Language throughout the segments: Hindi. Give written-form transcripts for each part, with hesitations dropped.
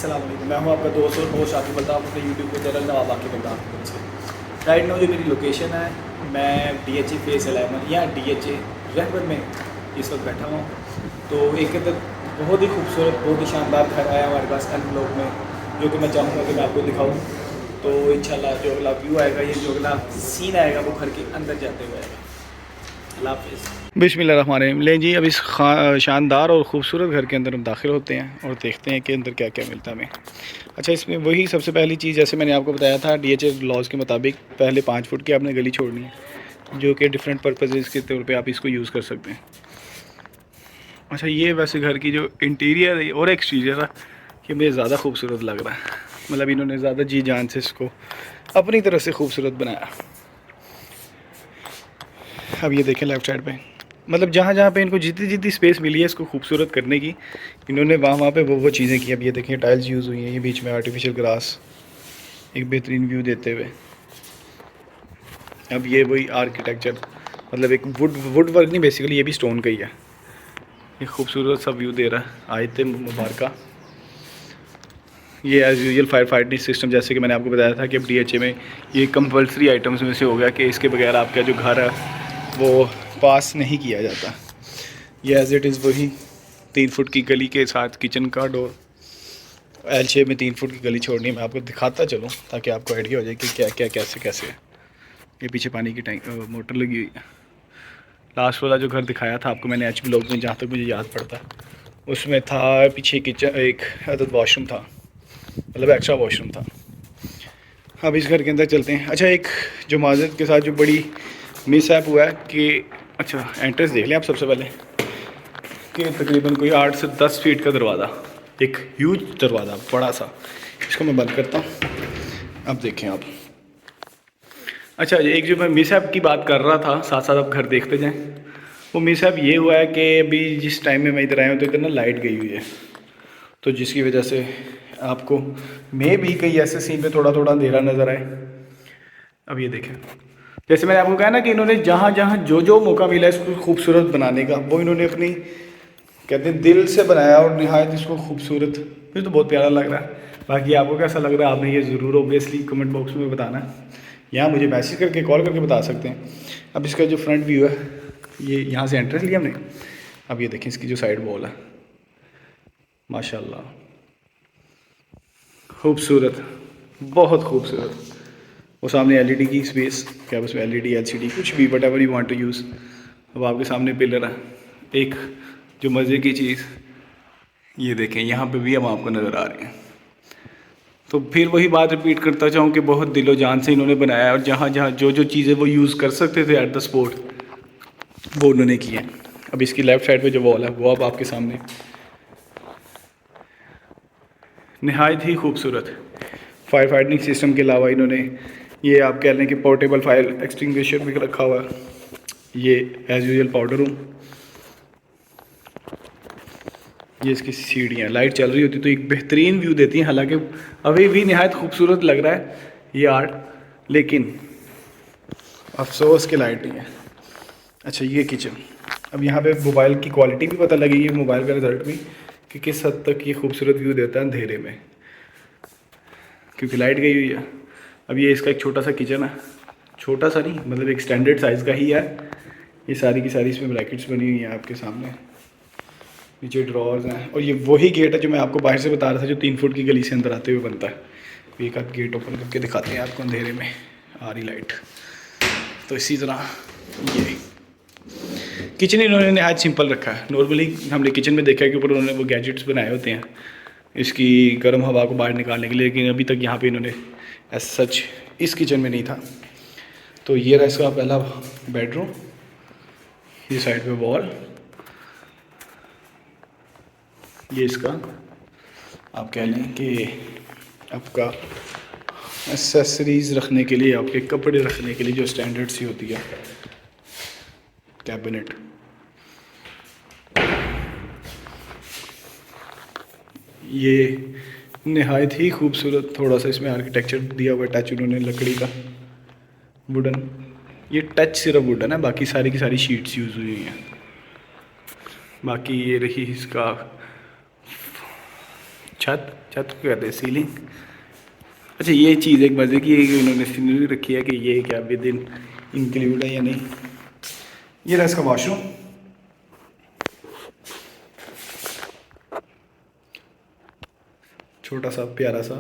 अस्सलाम वालेकुम, मैं हूं आपका दोस्त और होस्ट आकिब अल्ताफ़ अपने यूट्यूब के चैनल नवाब आकिब अल्ताफ़ से। राइट नाउ जो मेरी लोकेशन है, मैं DHA फेस 11 या DHA रहबर में इस वक्त बैठा हूँ। तो एक बहुत ही खूबसूरत, बहुत ही शानदार घर आया हमारे पास एंड ब्लॉग में, जो कि मैं चाहूँगा कि मैं आपको दिखाऊँ। तो इंशाल्लाह जो अगला व्यू आएगा, ये जो अगला सीन आएगा, वो घर के अंदर जाते हुए आएगा। अल्लाह हाफ़िज़। बिस्मिल्लाहिर्रहमानिर्रहीम। लें जी, अब इस शानदार और ख़ूबसूरत घर के अंदर हम दाखिल होते हैं और देखते हैं कि अंदर क्या क्या मिलता है हमें। अच्छा, इसमें वही सबसे पहली चीज़, जैसे मैंने आपको बताया था, DHA लॉज़ के मुताबिक पहले 5 फुट की आपने गली छोड़नी है, जो कि डिफरेंट पर्पजेज़ के तौर पे आप इसको यूज़ कर सकते हैं। अच्छा, ये वैसे घर की जो इंटीरियर है और एक्सटीरियर है, ये मुझे ज़्यादा खूबसूरत लग रहा है। मतलब इन्होंने ज़्यादा जी जान से इसको अपनी तरफ से खूबसूरत बनाया। अब ये देखें लेफ़्ट साइड पे, मतलब जहाँ जहाँ पे इनको जितनी जितनी स्पेस मिली है इसको खूबसूरत करने की, इन्होंने वहाँ वहाँ पे वो चीज़ें की। अब ये देखें टाइल्स यूज़ हुई हैं, ये बीच में आर्टिफिशियल ग्रास एक बेहतरीन व्यू देते हुए। अब ये वही आर्किटेक्चर, मतलब एक वुड वर्क नहीं, बेसिकली ये भी स्टोन का ही है। ये खूबसूरत सा व्यू दे रहा है आयत मुबारका। ये as usual fire fighting system, जैसे कि मैंने आपको बताया था कि अब DHA में ये कंपल्सरी आइटम्स में से हो गया कि इसके बगैर आपका जो घर है वो पास नहीं किया जाता। ये एज़ इट इज़ वही 3 फुट की गली के साथ किचन का डोर, L शेप में 3 फुट की गली छोड़नी है। मैं आपको दिखाता चलूँ ताकि आपको आइडिया हो जाए कि क्या क्या कैसे कैसे है। ये पीछे पानी की टैंक मोटर लगी हुई है। लास्ट वाला जो घर दिखाया था आपको मैंने HB ब्लॉग में, जहाँ तक मुझे याद पड़ता, उसमें था पीछे किचन, एक अदद वॉशरूम था, मतलब एक्स्ट्रा वॉशरूम था। अब इस घर के अंदर चलते हैं। अच्छा, एक जो माजरत के साथ जो बड़ी मिसहैप हुआ है कि, अच्छा एंट्रेंस देख लें आप सबसे पहले, कि तकरीबन कोई 8 से 10 फीट का दरवाज़ा, एक ह्यूज दरवाज़ा बड़ा सा। इसको मैं बंद करता हूँ, अब देखें आप। अच्छा, एक जो मैं मिसहैप की बात कर रहा था, साथ साथ आप घर देखते जाएं। वो मिसहैप ये हुआ है कि अभी जिस टाइम में मैं इधर आया हूँ तो इधर ना लाइट गई हुई है, तो जिसकी वजह से आपको मे भी कहीं ऐसे सीन पे थोड़ा थोड़ा अंधेरा नज़र आए। अब ये देखें, जैसे मैंने आपको कहा ना कि इन्होंने जहाँ जहाँ जो जो मौका मिला इसको खूबसूरत बनाने का, वो इन्होंने अपनी, कहते हैं, दिल से बनाया और नहायत इसको खूबसूरत। मुझे तो बहुत प्यारा लग रहा है। बाकी आपको कैसा लग रहा है, आपने ये ज़रूर ओबियसली कमेंट बॉक्स में बताना है, या मुझे मैसेज करके कॉल करके बता सकते हैं। अब इसका जो फ्रंट व्यू है, ये यहाँ से एंट्रेंस लिया हमने। अब ये देखें इसकी जो साइड वॉल है, माशाल्लाह खूबसूरत, बहुत खूबसूरत। वो सामने LED की स्पेस, क्या उसमें LED LCD कुछ भी, whatever you want to use. अब आपके सामने पिलर है। एक जो मज़े की चीज़, ये देखें यहाँ पे भी हम आपको नज़र आ रहे हैं। तो फिर वही बात रिपीट करता चाहूँ कि बहुत दिलो जान से इन्होंने बनाया, और जहाँ जहाँ जो जो चीज़ें वो यूज़ कर सकते थे एट द स्पॉट, वो उन्होंने किया। अब इसकी लेफ़्ट साइड पे जो वॉल है वो अब आपके सामने नहायत ही खूबसूरत फायर फाइटिंग सिस्टम के अलावा इन्होंने ये आप कह लें कि पोर्टेबल फायर एक्सटिंग्विशर भी रखा हुआ है। ये एज़ यूजुअल पाउडर रूम, ये इसकी सीढ़ियाँ लाइट चल रही होती तो एक बेहतरीन व्यू देती हैं। हालांकि अभी भी नहायत खूबसूरत लग रहा है ये आर्ट, लेकिन अफसोस के लाइट नहीं है। अच्छा, ये किचन, अब यहाँ पे मोबाइल की क्वालिटी भी पता लगेगी, मोबाइल का रिजल्ट भी, कि किस हद तक ये खूबसूरत व्यू देता है अंधेरे में, क्योंकि लाइट गई हुई है। अब ये इसका एक छोटा सा किचन है, छोटा सा नहीं, मतलब एक स्टैंडर्ड साइज़ का ही है। ये सारी की सारी इसमें ब्रैकेट्स बनी हुई हैं आपके सामने, नीचे ड्रॉर्स हैं, और ये वही गेट है जो मैं आपको बाहर से बता रहा था, जो 3 फुट की गली से अंदर आते हुए बनता है। एक आध गेट ओपन करके दिखाते हैं आपको, अंधेरे में आ रही लाइट। तो इसी तरह ये किचन इन्होंने नहायत सिंपल रखा है। नॉर्मली हमने किचन में देखा है कि ऊपर उन्होंने वो गैजेट्स बनाए होते हैं इसकी गर्म हवा को बाहर निकालने के लिए, लेकिन अभी तक यहाँ पे इन्होंने एज सच इस किचन में नहीं था। तो ये रहा इसका पहला बेडरूम, ये साइड पे वॉल, ये इसका आप कह लें कि आपका एसेसरीज़ रखने के लिए, आपके कपड़े रखने के लिए जो स्टैंडर्ड सी होती है कैबिनेट। ये नहायत ही खूबसूरत, थोड़ा सा इसमें आर्किटेक्चर दिया हुआ टच उन्होंने लकड़ी का, वुडन। ये टच सिर्फ वुडन है, बाकी सारी की सारी शीट्स यूज़ हुई हैं। बाकी ये रही इसका छत छत को कहते हैं सीलिंग। अच्छा ये चीज़ एक मज़े की है कि उन्होंने सीनरी रखी है कि ये क्या विद इन इंक्लूड है या नहीं। ये रहा इसका वॉशरूम। छोटा सा प्यारा सा,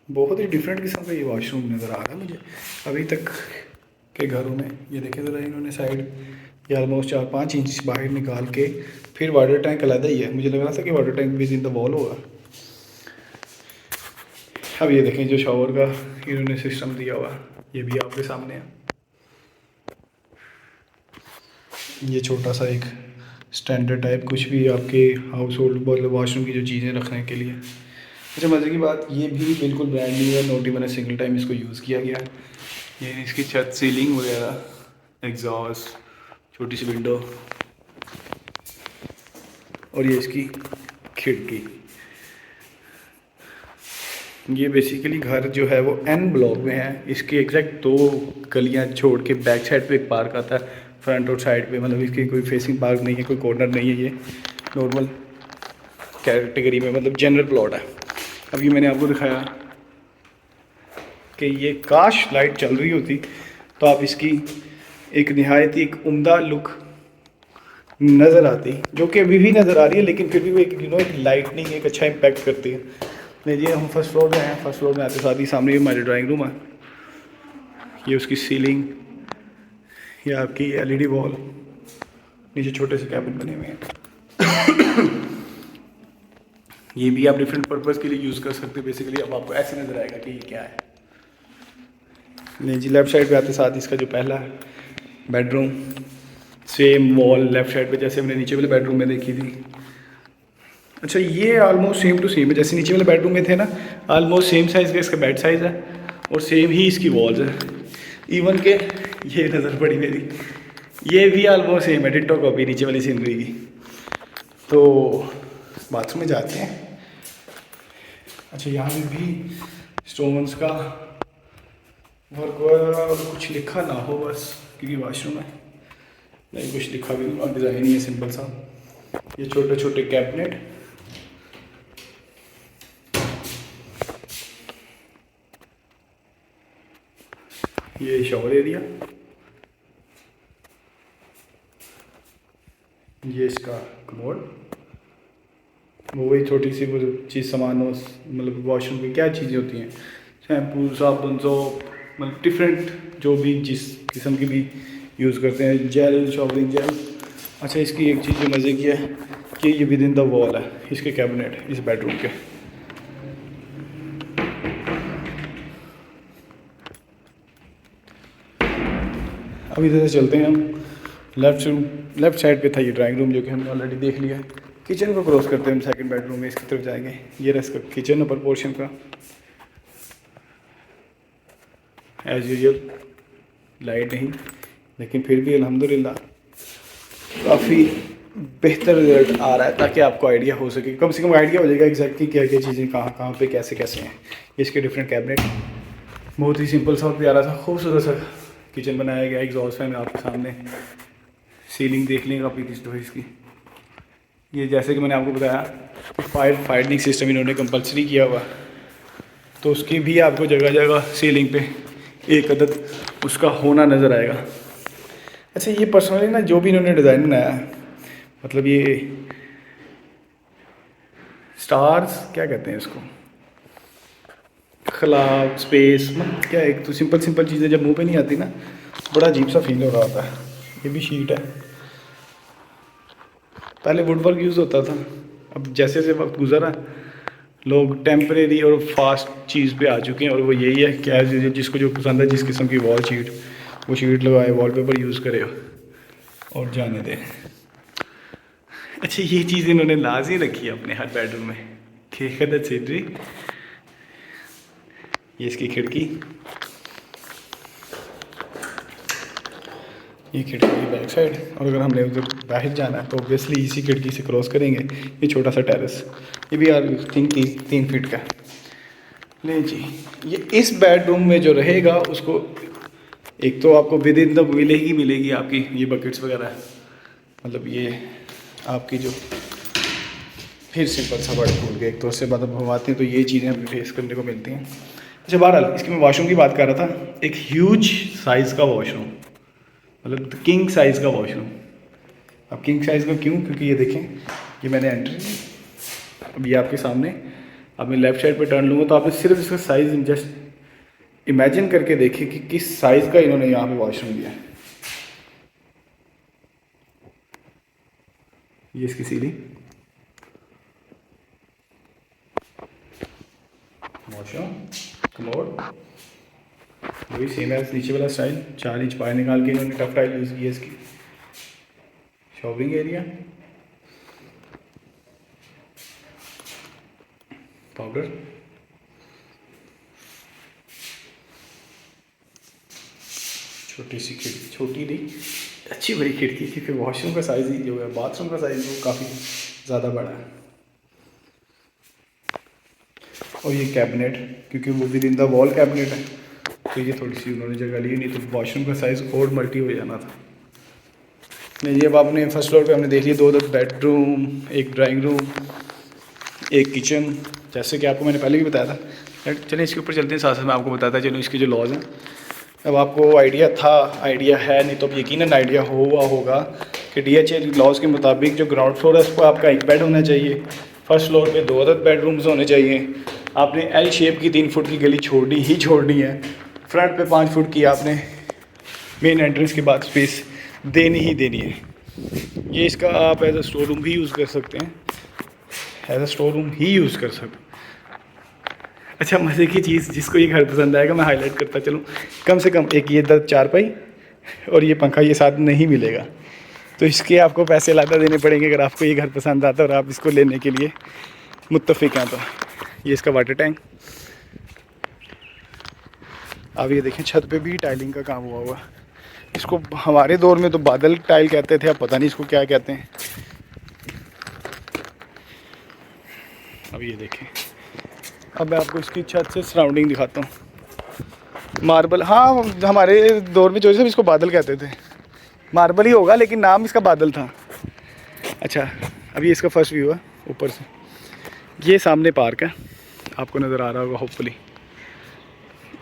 बहुत ही डिफरेंट किस्म का ये वॉशरूम नज़र आ रहा है मुझे अभी तक के घरों में। ये देखें ज़रा, इन्होंने साइड ये ऑलमोस्ट 4-5 इंच बाहर निकाल के फिर वाटर टैंक अलग ही है। मुझे लग रहा था कि water tank with in the wall होगा। अब ये देखें जो शावर का इन्होंने सिस्टम दिया हुआ, ये भी आपके सामने है। ये छोटा सा एक स्टैंडर्ड टाइप कुछ भी आपके हाउस होल्ड मतलब वॉशरूम की जो चीज़ें रखने के लिए। अच्छा मज़े की बात, ये भी बिल्कुल ब्रांड न्यू है, नोट ही मैंने सिंगल टाइम इसको यूज़ किया गया। ये इसकी छत, सीलिंग वगैरह, एग्जॉस्ट, छोटी सी विंडो और ये इसकी खिड़की। ये बेसिकली घर जो है वो एन ब्लॉक में है। इसके एग्जैक्ट 2 गलियां छोड़ के बैक साइड पे एक पार्क आता है, फ्रंट और साइड पे मतलब इसकी कोई फेसिंग पार्क नहीं है, कोई कॉर्नर नहीं है। ये नॉर्मल कैटेगरी में मतलब जनरल प्लॉट है। अभी मैंने आपको दिखाया कि ये काश लाइट चल रही होती तो आप इसकी एक नहायत एक उम्दा लुक नज़र आती, जो कि अभी भी नज़र आ रही है, लेकिन फिर भी वो एक लाइटनिंग एक अच्छा इम्पैक्ट करती है। लीजिए हम फर्स्ट फ्लोर में हैं। फर्स्ट फ्लोर में आते साथ ही सामने ये हमारी ड्राइंग रूम है। ये उसकी सीलिंग, ये आपकी एलईडी वॉल, नीचे छोटे से कैबिन बने हुए हैं। ये भी आप डिफरेंट पर्पज़ के लिए यूज़ कर सकते हैं। बेसिकली अब आपको ऐसे नज़र आएगा कि ये क्या है। नहीं जी, लेफ़्ट साइड पे आते साथ इसका जो पहला bedroom, same wall left side पे जैसे हमने नीचे वाले बेडरूम में देखी थी। अच्छा ये ऑलमोस्ट सेम टू सेम है, जैसे नीचे वाले बेडरूम में थे ना, ऑलमोस्ट सेम साइज़ का इसका बेड साइज़ है और सेम ही इसकी वॉल्स है। इवन के ये नज़र पड़ी मेरी, ये भी ऑलमोस्ट सेम है, डिट्टो कॉपी नीचे वाली सीनरी की। तो बाथरूम में जाते हैं। अच्छा यहाँ भी स्टोन्स का वर्क और कुछ लिखा ना हो बस, क्योंकि वॉशरूम है, नहीं कुछ लिखा भी और डिज़ाइन ही है सिंपल सा। ये छोटे छोटे कैबिनेट, ये शावर एरिया, ये इसका कमोड, वो वही छोटी सी वो चीज़ सामान हो मतलब वॉशरूम में क्या चीज़ें होती हैं, शैम्पू, साबुन, सोप, मतलब डिफरेंट जो भी जिस किस्म की भी यूज़ करते हैं, जेल, शॉवरिंग जेल। अच्छा इसकी एक चीज़ जो मज़े की है कि ये विद इन द वॉल है इसके कैबिनेट इस बेडरूम के। अब इधर से चलते हैं हम लेफ़्ट साइड पे था ये ड्राइंग रूम जो कि हमने ऑलरेडी देख लिया। किचन को क्रॉस करते हैं हम सेकंड बेडरूम में, इसकी तरफ जाएंगे। ये रहा इसका किचन ऊपर पोर्शन का, एज़ यूजुअल लाइट नहीं, लेकिन फिर भी अल्हम्दुलिल्लाह काफ़ी बेहतर रिजल्ट आ रहा है, ताकि आपको आइडिया हो सके, कम से कम आइडिया हो जाएगा एग्जैक्टली क्या क्या चीज़ें कहाँ कहाँ पे कैसे कैसे हैं। इसके डिफरेंट कैबिनेट, बहुत ही सिंपल सा और प्यारा सा खूबसूरत सा किचन बनाया गया। एग्जॉस्ट फैन आपके सामने, सीलिंग देख लेंगे काफ़ी किस तरह इसकी। ये जैसे कि मैंने आपको बताया फायर फाइटिंग सिस्टम इन्होंने कंपलसरी किया हुआ, तो उसकी भी आपको जगह जगह सीलिंग पे एक अदद उसका होना नज़र आएगा। अच्छा ये पर्सनली ना जो भी इन्होंने डिज़ाइन बनाया है, मतलब ये स्टार्स क्या कहते हैं इसको, खला स्पेस, मतलब क्या एक तो सिंपल सिंपल चीज़ें जब मुंह पे नहीं आती ना, बड़ा अजीब सा फील हो रहा होता है। ये भी शीट है, पहले वुड वर्क यूज़ होता था, अब जैसे जैसे वक्त गुजरा लोग टेम्परेरी और फास्ट चीज़ पे आ चुके हैं, और वो यही है क्या जिसको जो पसंद है, जिस किस्म की वॉल शीट वो शीट लगाए, वॉलपेपर यूज़ करे और जाने दें। अच्छा ये चीज़ इन्होंने लाजी रखी है अपने हर बेडरूम में, खेखत सीनरी। ये इसकी खिड़की, ये खिड़की की बैक साइड, और अगर हमने उधर बाहर जाना है तो ऑब्वियसली इसी खिड़की से क्रॉस करेंगे। ये छोटा सा टेरेस, ये भी यार थिंक 3 फीट का। ले जी, ये इस बेडरूम में जो रहेगा उसको एक तो आपको विद इन द मिलेगी आपकी ये बकेट्स वगैरह, मतलब ये आपकी जो फिर सिंपल सा वर्ड भूल गए, एक तो उससे बाद भगवाते हैं तो ये चीज़ें हमें फेस करने को मिलती हैं। अच्छा बहरहाल इसकी मैं वॉशरूम की बात कर रहा था, एक ह्यूज साइज़ का वॉशरूम, मतलब किंग साइज़ का वॉशरूम। अब किंग साइज़ का क्यों? क्योंकि ये देखें, ये मैंने एंट्री, अब ये आपके सामने, अब मैं लेफ़्ट साइड पे टर्न लूँगा तो आपने सिर्फ इसका साइज़ जस्ट इमेजिन करके देखें कि किस साइज़ का इन्होंने यहाँ पे वॉशरूम दिया है। ये इसकी सीढ़ी, वॉशरूम, कमोड, वही सेम है नीचे वाला स्टाइल, 4 इंच बाहर निकाल के इन्होंने टफ टाइल यूज़ की है इसकी। शॉवरिंग एरिया, पाउडर, छोटी सी खिड़की, छोटी नहीं अच्छी बड़ी खिड़की, क्योंकि वॉशरूम का साइज़ ही जो है, बाथरूम का साइज़ वो काफ़ी ज़्यादा बड़ा है। और ये कैबिनेट, क्योंकि वो with in the wall cabinet है तो ये थोड़ी सी उन्होंने जगह ली, नहीं तो वॉशरूम का साइज़ और मल्टी हो जाना था। नहीं, ये अब आपने फर्स्ट फ्लोर पे हमने देख लिया 2 बेडरूम, एक ड्राइंग रूम, एक किचन, जैसे कि आपको मैंने पहले भी बताया था। चलिए इसके ऊपर चलते हैं, साथ साथ मैं आपको बताता चलूँ इसके जो लॉज हैं। अब आपको आइडिया था, आइडिया है, नहीं तो अब यकीनन आइडिया हुआ होगा कि DHA लॉज के मुताबिक जो ग्राउंड फ्लोर है उस पर आपका एक बेड होना चाहिए, फर्स्ट फ्लोर पे 2 अदद बेडरूम्स होने चाहिए, आपने एल शेप की 3 फुट की गली छोड़नी है, फ्रंट पे 5 फुट की आपने मेन एंट्रेंस के बाद स्पेस देनी ही देनी है। ये इसका आप एज अ स्टोर रूम भी यूज़ कर सकते हैं, एज अ स्टोर रूम ही यूज़ कर सकते हैं। अच्छा मज़े की चीज़, जिसको ये घर पसंद आएगा मैं हाईलाइट करता चलूँ, कम से कम एक ये 10 चारपाई और ये पंखा ये साथ नहीं मिलेगा, तो इसके आपको पैसे ज़्यादा देने पड़ेंगे अगर आपको ये घर पसंद आता है और आप इसको लेने के लिए मुत्तफ़िक हैं तो। ये इसका वाटर टैंक, अब ये देखें छत पे भी टाइलिंग का काम हुआ, इसको हमारे दौर में तो बादल टाइल कहते थे, अब पता नहीं इसको क्या कहते हैं। अब ये देखें, अब मैं आपको इसकी छत से सराउंडिंग दिखाता हूँ। मार्बल, हाँ हमारे दौर में जो सब इसको बादल कहते थे, मार्बल ही होगा लेकिन नाम इसका बादल था। अच्छा अभी इसका फर्स्ट व्यू है ऊपर से, ये सामने पार्क है, आपको नज़र आ रहा होगा होपफुली,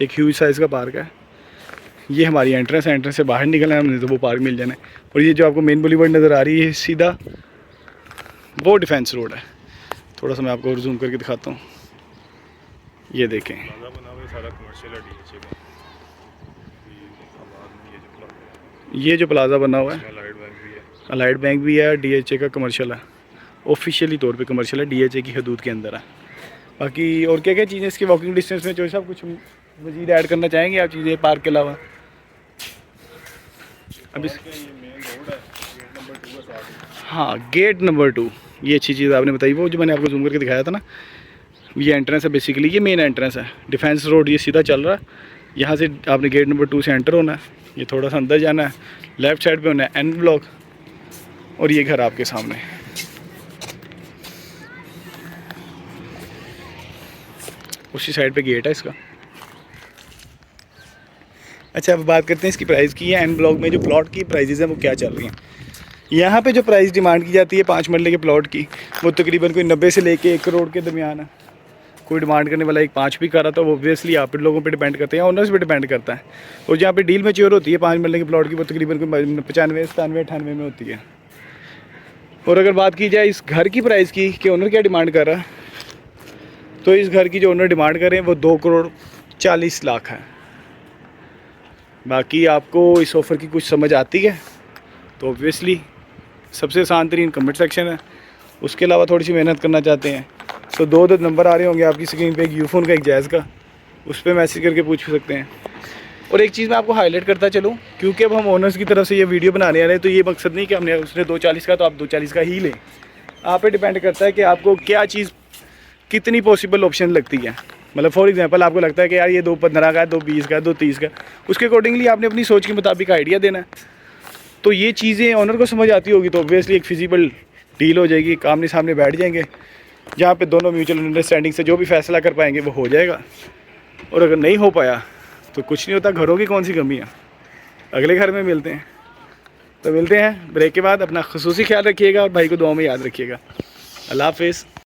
एक ह्यूज साइज़ का पार्क है। ये हमारी एंट्रेंस है, एंट्रेंस से बाहर निकलना है हमने तो वो पार्क मिल जाना है। और ये जो आपको मेन बुलेवार्ड नज़र आ रही है सीधा वो डिफेंस रोड है। थोड़ा सा मैं आपको जूम करके दिखाता हूँ, ये देखें, ये जो प्लाजा बना हुआ है, अलाइड बैंक भी है, DHA का कमर्शियल है, ऑफिशियली तौर पे कमर्शियल है, DHA की हदूद के अंदर है। बाकी और क्या क्या चीज़ें इसकी वॉकिंग डिस्टेंस में जो सब कुछ मज़ीद ऐड करना चाहेंगे आप चीज़ें पार्क के अलावा? अब इस हाँ गेट नंबर 2, ये अच्छी चीज़ आपने बताई, वो जो मैंने आपको जूम करके दिखाया था ना, ये एंट्रेंस है बेसिकली, ये मेन एंट्रेंस है, डिफेंस रोड ये सीधा चल रहा है, यहाँ से आपने गेट नंबर 2 से एंटर होना है, ये थोड़ा सा अंदर जाना है, लेफ़्ट साइड पे होना है N ब्लॉक, और ये घर आपके सामने। उसी साइड पे गेट है इसका। अच्छा अब बात करते हैं इसकी प्राइस की है। N ब्लॉक में जो प्लॉट की प्राइजेज़ हैं वो क्या चल रही हैं। यहाँ पे जो प्राइस डिमांड की जाती है 5 मरले के प्लॉट की, वो तकरीबन कोई 90 से लेके 1 करोड़ के दरमियान है। कोई डिमांड करने वाला 5 भी कर रहा था, वो ऑब्वियसली आप लोगों पे डिपेंड करते हैं, ओनर्स पे डिपेंड करता है। और जहाँ पे डील मैच्योर होती है 5 मरले के प्लॉट की, वो तकरीबन कोई 95, 97, 98 में होती है। और अगर बात की जाए इस घर की प्राइस की कि ओनर क्या डिमांड कर रहा है, तो इस घर की जो ओनर डिमांड कर रहे हैं वो 2 करोड़ 40 लाख है। बाकी आपको इस ऑफ़र की कुछ समझ आती है तो ऑब्वियसली सबसे आसान तरीन कमेंट सेक्शन है, उसके अलावा थोड़ी सी मेहनत करना चाहते हैं तो 2 नंबर आ रहे होंगे आपकी स्क्रीन पे, एक यूफोन का एक जायज़ का, उस पर मैसेज करके पूछ सकते हैं। और एक चीज़ मैं आपको हाईलाइट करता चलूँ, क्योंकि अब हम ओनर्स की तरफ से ये वीडियो बनाने वाले हैं तो ये मकसद नहीं कि हमने उसने 240 का तो आप 240 का ही लें, आप पे डिपेंड करता है कि आपको क्या चीज़ कितनी पॉसिबल ऑप्शन लगती है। मतलब फॉर एग्जांपल आपको लगता है कि यार ये 215 का है, 220 का है, 230 का, उसके अकॉर्डिंगली आपने अपनी सोच के मुताबिक आइडिया देना है। तो ये चीज़ें ऑनर को समझ आती होगी तो ऑब्वियसली एक फिजिबल डील हो जाएगी, आमने सामने बैठ जाएंगे, जहाँ पे दोनों म्यूचुअल अंडरस्टैंडिंग से जो भी फैसला कर पाएंगे वो हो जाएगा। और अगर नहीं हो पाया तो कुछ नहीं होता, घरों की कौन सी कमी है, अगले घर में मिलते हैं। तो मिलते हैं ब्रेक के बाद। अपना खुसूसी ख्याल रखिएगा और भाई को दुआ में याद रखिएगा। अल्लाह हाफिज़।